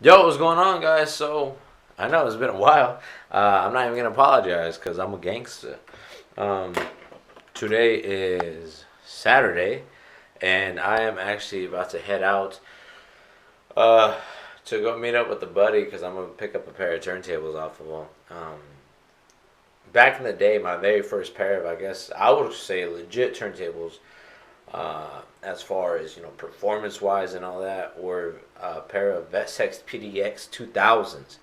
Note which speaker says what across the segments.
Speaker 1: Yo, what's going on, guys? So, I know it's been a while. I'm not even gonna apologize because I'm a gangster. Um, Today is Saturday, and I am actually about to head out uh, to go meet up with a buddy because I'm gonna pick up a pair of turntables off of him. Back in the day, my very first pair of, I guess I would say, legit turntables, as far as performance wise and all that, were a pair of Vetex PDX 2000s.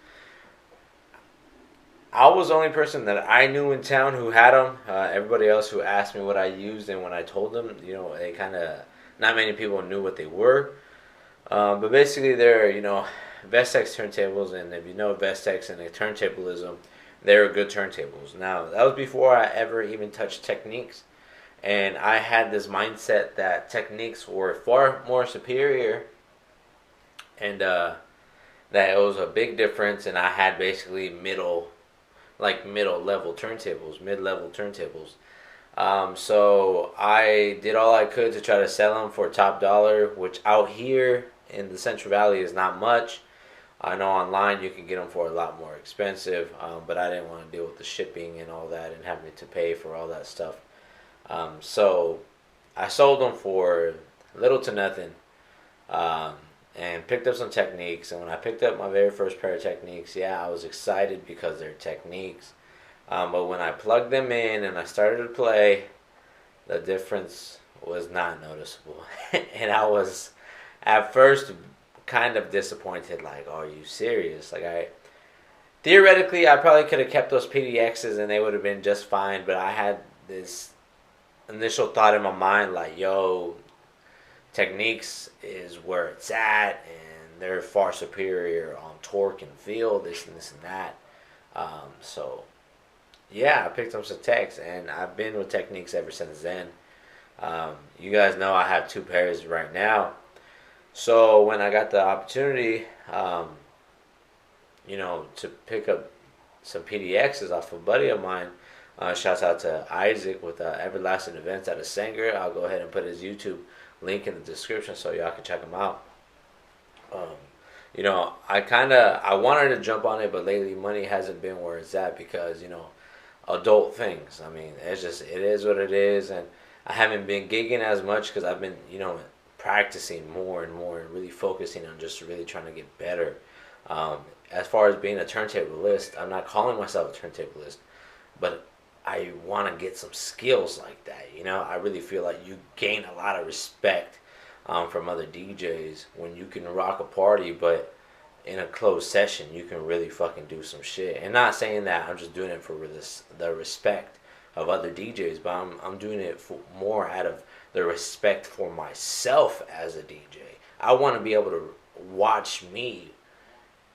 Speaker 1: I was the only person that I knew in town who had them. Everybody else who asked me what I used and when I told them, they kind of, not many people knew what they were. But basically, they're, Vestex turntables, and if you know Vestex and the turntablism, they're good turntables. Now, that was before I ever even touched Techniques. And I had this mindset that Techniques were far more superior, and that it was a big difference, and I had basically middle level turntables, mid level turntables. So I did all I could to try to sell them for top dollar, which out here in the Central Valley is not much. I know online you can get them for a lot more expensive, but I didn't want to deal with the shipping and all that and having to pay for all that stuff. So I sold them for little to nothing, um, and picked up some Techniques. And when I picked up my very first pair of Techniques, yeah, I was excited because they're Techniques. But when I plugged them in and I started to play, the difference was not noticeable. And I was at first kind of disappointed, like, are you serious? Like, theoretically, I probably could have kept those PDXs and they would have been just fine, but I had this initial thought in my mind, like, yo, Techniques is where it's at, and they're far superior on torque and feel, this and this and that. So yeah, I picked up some Techs, and I've been with Techniques ever since then. You guys know I have two pairs right now. So when I got the opportunity, to pick up some PDXs off a buddy of mine, shouts out to Isaac with Everlasting Events out of Sanger. I'll go ahead and put his YouTube link in the description so y'all can check him out. Um, I wanted to jump on it, but lately money hasn't been where it's at because adult things. I mean, it is what it is, and I haven't been gigging as much because I've been practicing more and more and really focusing on just really trying to get better. As far as being a turntablist, I'm not calling myself a turntablist, but I want to get some skills like that. I really feel like you gain a lot of respect from other DJs when you can rock a party, but in a closed session, you can really fucking do some shit. And not saying that I'm just doing it for the respect of other DJs, but I'm doing it for more out of the respect for myself as a DJ. I want to be able to watch me,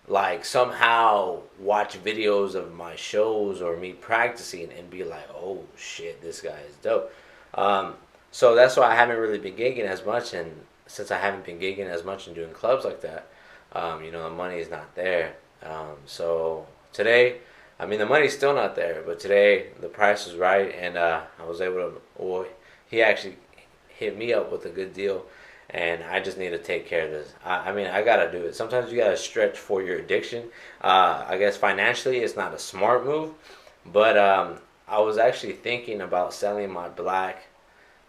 Speaker 1: like somehow watch videos of my shows or me practicing and be like, oh shit, this guy is dope. So that's why I haven't really been gigging as much, and since I haven't been gigging as much and doing clubs like that, the money is not there. So today, I mean, the money's still not there, but today the price was right, and I was able to. Well, he actually hit me up with a good deal, and I just need to take care of this. I mean, I gotta do it. Sometimes you gotta stretch for your addiction. I guess financially, it's not a smart move, but I was actually thinking about selling my black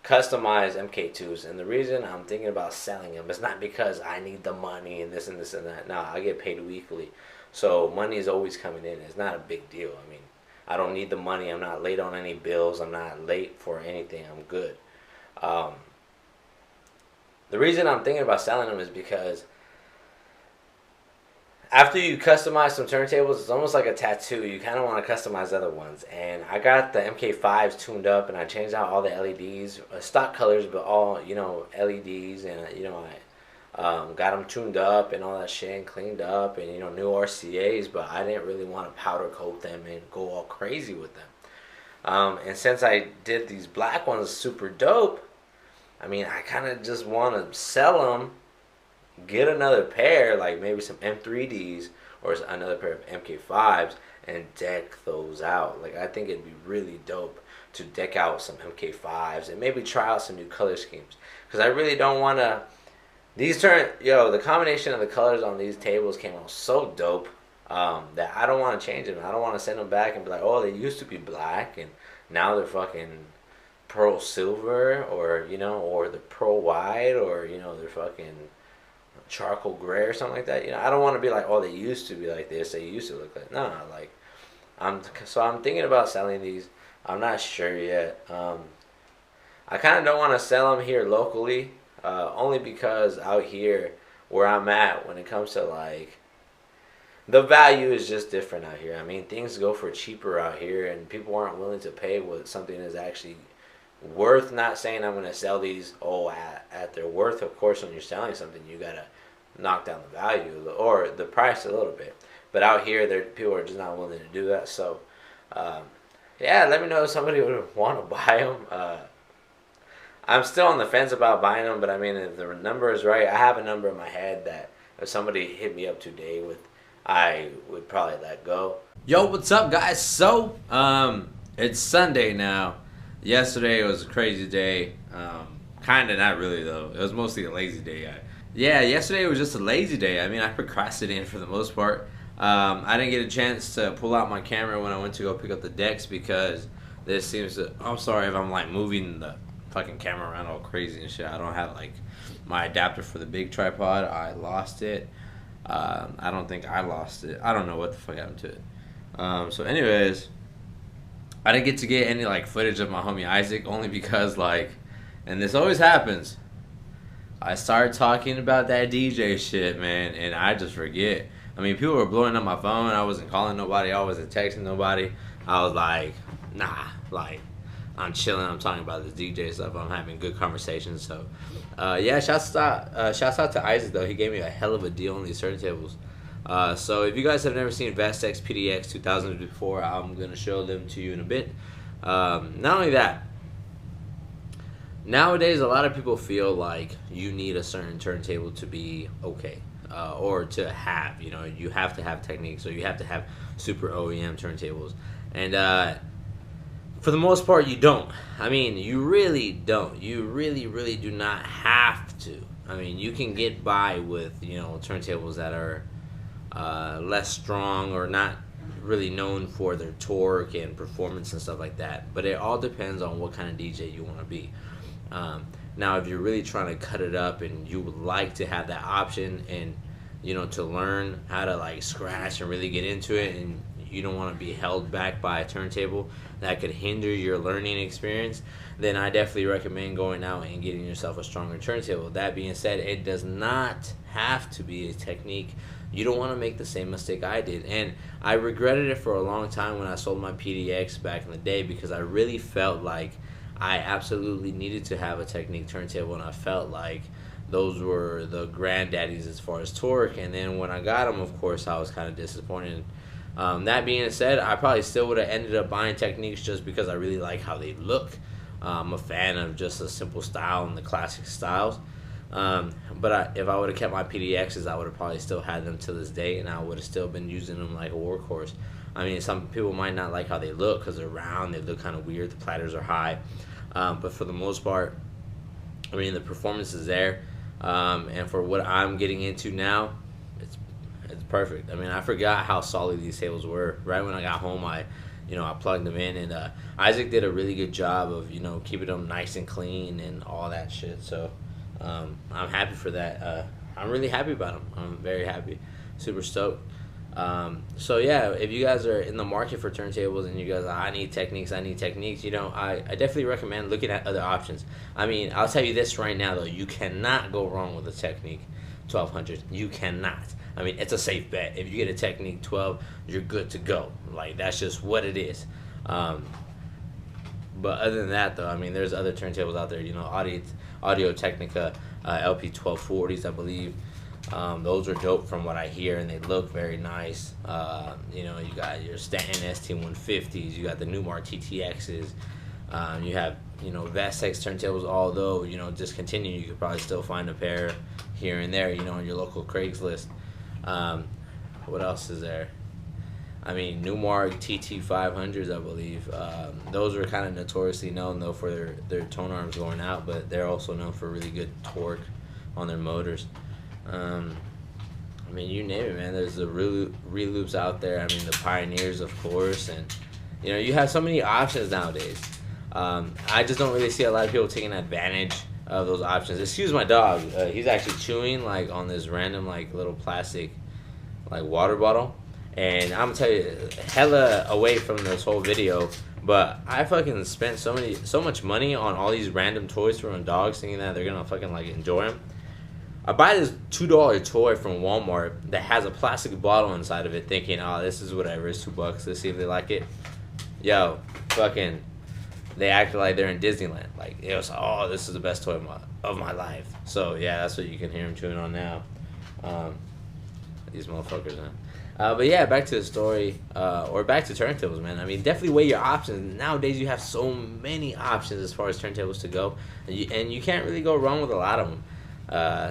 Speaker 1: customized MK2s, and the reason I'm thinking about selling them is not because I need the money and this and this and that. No, I get paid weekly, so money is always coming in. It's not a big deal. I mean, I don't need the money. I'm not late on any bills. I'm not late for anything. I'm good. Um, the reason I'm thinking about selling them is because after you customize some turntables, it's almost like a tattoo. You kind of want to customize other ones. And I got the MK5s tuned up, and I changed out all the LEDs, stock colors, but all, LEDs. And, I got them tuned up and all that shit and cleaned up and, new RCAs. But I didn't really want to powder coat them and go all crazy with them. And since I did these black ones super dope, I mean, I kind of just want to sell them, get another pair, like maybe some M3Ds or another pair of MK5s, and deck those out. Like, I think it'd be really dope to deck out some MK5s and maybe try out some new color schemes. Because I really don't want to The combination of the colors on these tables came out so dope that I don't want to change them. I don't want to send them back and be like, oh, they used to be black and now they're fucking pearl silver, or or the pearl white, or they're fucking charcoal gray or something like that. I don't want to be like, oh, they used to be like this. They used to look like like I'm thinking about selling these. I'm not sure yet. I kind of don't want to sell them here locally, only because out here where I'm at, when it comes to like the value is just different out here. I mean, things go for cheaper out here, and people aren't willing to pay what something is actually worth. Not saying I'm going to sell these at their worth. Of course, when you're selling something, you got to knock down the value or the price a little bit. But out here, people are just not willing to do that. So, yeah, let me know if somebody would want to buy them. I'm still on the fence about buying them, but I mean, if the number is right, I have a number in my head that if somebody hit me up today with, I would probably let go.
Speaker 2: Yo, what's up, guys? So, it's Sunday now. Yesterday was a crazy day. Kinda, not really though. It was mostly a lazy day. Yesterday was just a lazy day. I mean, I procrastinated for the most part. I didn't get a chance to pull out my camera when I went to go pick up the decks because this seems to. I'm sorry if I'm like moving the fucking camera around all crazy and shit. I don't have like my adapter for the big tripod. I lost it. I don't think I lost it. I don't know what the fuck happened to it. So anyways, I didn't get any like footage of my homie Isaac, only because like, and this always happens, I start talking about that DJ shit, man, and I just forget. I mean, people were blowing up my phone. I wasn't calling nobody. I wasn't texting nobody. I was like, nah, like, I'm chilling. I'm talking about this DJ stuff. I'm having good conversations. So, shouts out to Isaac, though. He gave me a hell of a deal on these turntables. So if you guys have never seen Vestax PDX 2000s before, I'm going to show them to you in a bit. Not only that, nowadays a lot of people feel like you need a certain turntable to be okay. Or to have, you have to have Technics, or you have to have super OEM turntables. And for the most part, you don't. I mean, you really don't. You really, really do not have to. I mean, you can get by with, turntables that are less strong or not really known for their torque and performance and stuff like that. But it all depends on what kind of DJ you want to be. Now, if you're really trying to cut it up and you would like to have that option and, to learn how to like scratch and really get into it, and you don't want to be held back by a turntable that could hinder your learning experience, then I definitely recommend going out and getting yourself a stronger turntable. That being said, it does not have to be a Technique. You don't want to make the same mistake I did. And I regretted it for a long time when I sold my PDX back in the day, because I really felt like I absolutely needed to have a Technique turntable, and I felt like those were the granddaddies as far as torque. And then when I got them, of course, I was kind of disappointed. That being said, I probably still would have ended up buying Techniques just because I really like how they look. I'm a fan of just a simple style and the classic styles. But if I would have kept my PDXs, I would have probably still had them to this day, and I would have still been using them like a workhorse. I mean, some people might not like how they look because they're round, they look kind of weird, the platters are high. But for the most part, I mean, the performance is there. And for what I'm getting into now, it's perfect. I mean, I forgot how solid these tables were. Right when I got home, I plugged them in, and Isaac did a really good job of, keeping them nice and clean and all that shit. So I'm happy for that. I'm really happy about them. I'm very happy. Super stoked. So yeah, if you guys are in the market for turntables and you guys are, I need Techniques, I definitely recommend looking at other options. I mean, I'll tell you this right now though, you cannot go wrong with a Technique 1200. You cannot. I mean, it's a safe bet. If you get a Technique 12, you're good to go. Like, that's just what it is. But other than that though, I mean, there's other turntables out there, Audio Technica LP 1240s, I believe. Those are dope from what I hear, and they look very nice. You got your Stanton ST150s, you got the Newmar TTXs, you have, Vestax turntables, although, discontinued. You could probably still find a pair here and there, on your local Craigslist. What else is there? I mean, Newmar TT500s, I believe. Those are kind of notoriously known, though, for their tone arms going out, but they're also known for really good torque. on their motors. I mean, you name it, man. There's the reloops out there. I mean, the Pioneers, of course, and you know, you have so many options nowadays. I just don't really see a lot of people taking advantage of those options. Excuse my dog. He's actually chewing like on this random like little plastic like water bottle, and I'm gonna tell you, hella away from this whole video, but I fucking spent so much money on all these random toys for my dogs, thinking that they're gonna fucking like enjoy them. I buy this $2 toy from Walmart that has a plastic bottle inside of it, thinking, oh, this is whatever, it's $2. Let's see if they like it. Yo, fucking, they acted like they're in Disneyland. Like, it was, oh, this is the best toy of my life. So yeah, that's what you can hear them chewing on now. These motherfuckers, man. But yeah, back to the story, or back to turntables, man. I mean, definitely weigh your options. Nowadays, you have so many options as far as turntables to go, and you can't really go wrong with a lot of them.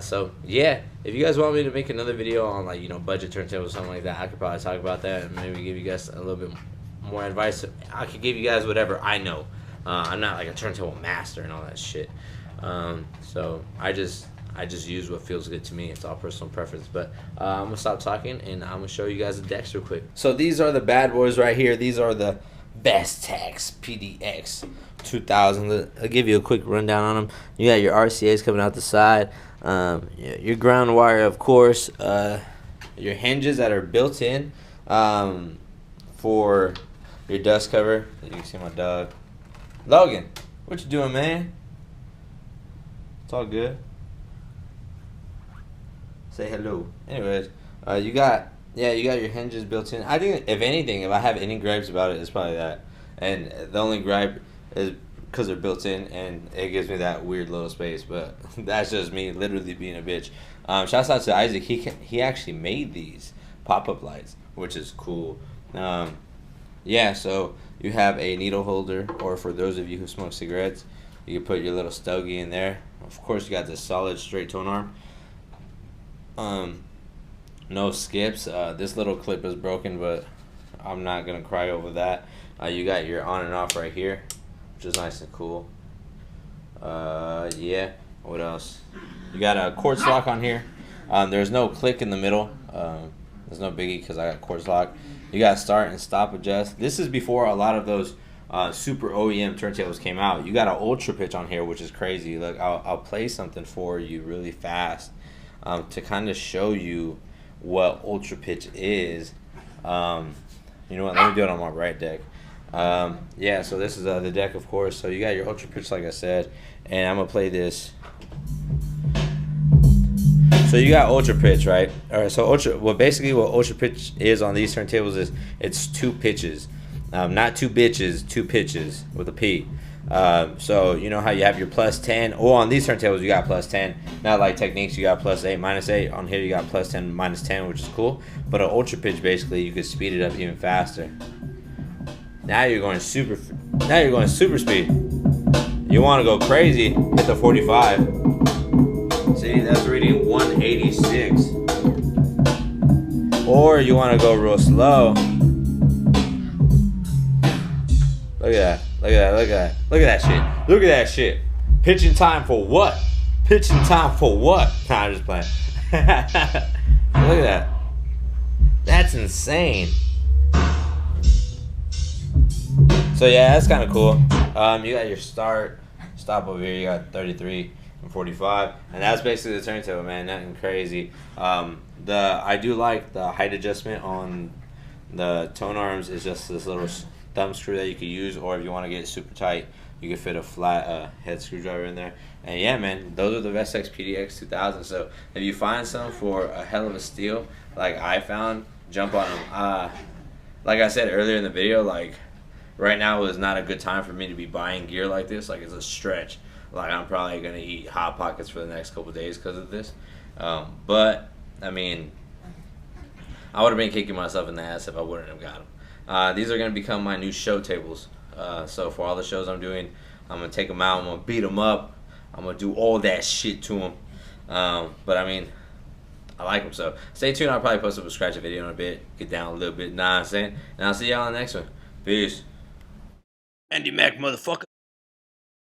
Speaker 2: So yeah, if you guys want me to make another video on like, you know, budget turntables or something like that, I could probably talk about that and maybe give you guys a little bit more advice. I could give you guys whatever I know. I'm not like a turntable master and all that shit. So I just use what feels good to me. It's all personal preference. But I'm gonna stop talking and I'm gonna show you guys the decks real quick. So these are the bad boys right here. These are the Best-Tex PDX 2000. I'll give you a quick rundown on them. You got your RCAs coming out the side. Your ground wire, of course. Your hinges that are built in for your dust cover. You can see my dog. Logan, what you doing, man? It's all good. Say hello. Anyways, you got your hinges built in. I think if anything, if I have any gripes about it, it's probably that. And the only gripe is because they're built in, and it gives me that weird little space. But that's just me literally being a bitch. Shouts out to Isaac. He actually made these pop-up lights, which is cool. Yeah, so you have a needle holder, or for those of you who smoke cigarettes, you can put your little stogie in there. Of course, you got this solid straight tone arm. No skips. This little clip is broken, but I'm not gonna cry over that. You got your on and off right here, which is nice and cool. Yeah, what else? You got a quartz lock on here. There's no click in the middle. There's no biggie because I got quartz lock. You got start and stop adjust. This is before a lot of those super OEM turntables came out. You got an ultra pitch on here, which is crazy. Look, I'll play something for you really fast to kind of show you what ultra pitch is. You know what? Let me do it on my right deck. Yeah, so this is the deck, of course. So you got your ultra pitch, like I said, and I'm gonna play this. So you got ultra pitch, right? All right. So basically what ultra pitch is on these turntables is it's two pitches, not two bitches, two pitches with a P. So you know how you have your +10, or on these turntables you got +10. Not like Technics, you got +8, -8. On here you got +10, -10, which is cool. But an ultra pitch, basically you could speed it up even faster. Now you're going super speed. You want to go crazy, hit the 45. See, that's reading 186. Or you want to go real slow. Look at that. Look at that. Look at that. Look at that shit. Look at that shit. Pitching time for what? Pitching time for what? Nah, I'm just playing. Look at that. That's insane. So yeah, that's kind of cool. You got your stop over here. You got 33 and 45, and that's basically the turntable, man. Nothing crazy. I do like the height adjustment on the tone arms. Is just this little thumb screw that you could use, or if you want to get it super tight, you can fit a flat head screwdriver in there. And yeah, man, those are the Best-Tex PDX 2000. So if you find some for a hell of a steal, like I found, jump on them. Like I said earlier in the video, like right now is not a good time for me to be buying gear like this. Like, it's a stretch. Like, I'm probably gonna eat Hot Pockets for the next couple of days because of this. But I mean, I would have been kicking myself in the ass if I wouldn't have got them. These are gonna become my new show tables. So for all the shows I'm doing, I'm gonna take them out. I'm gonna beat them up. I'm gonna do all that shit to them. But I mean, I like them. So stay tuned. I'll probably post up a scratch video in a bit. Get down a little bit. Know what I'm saying? And I'll see y'all on the next one. Peace. Andy Mac, motherfucker.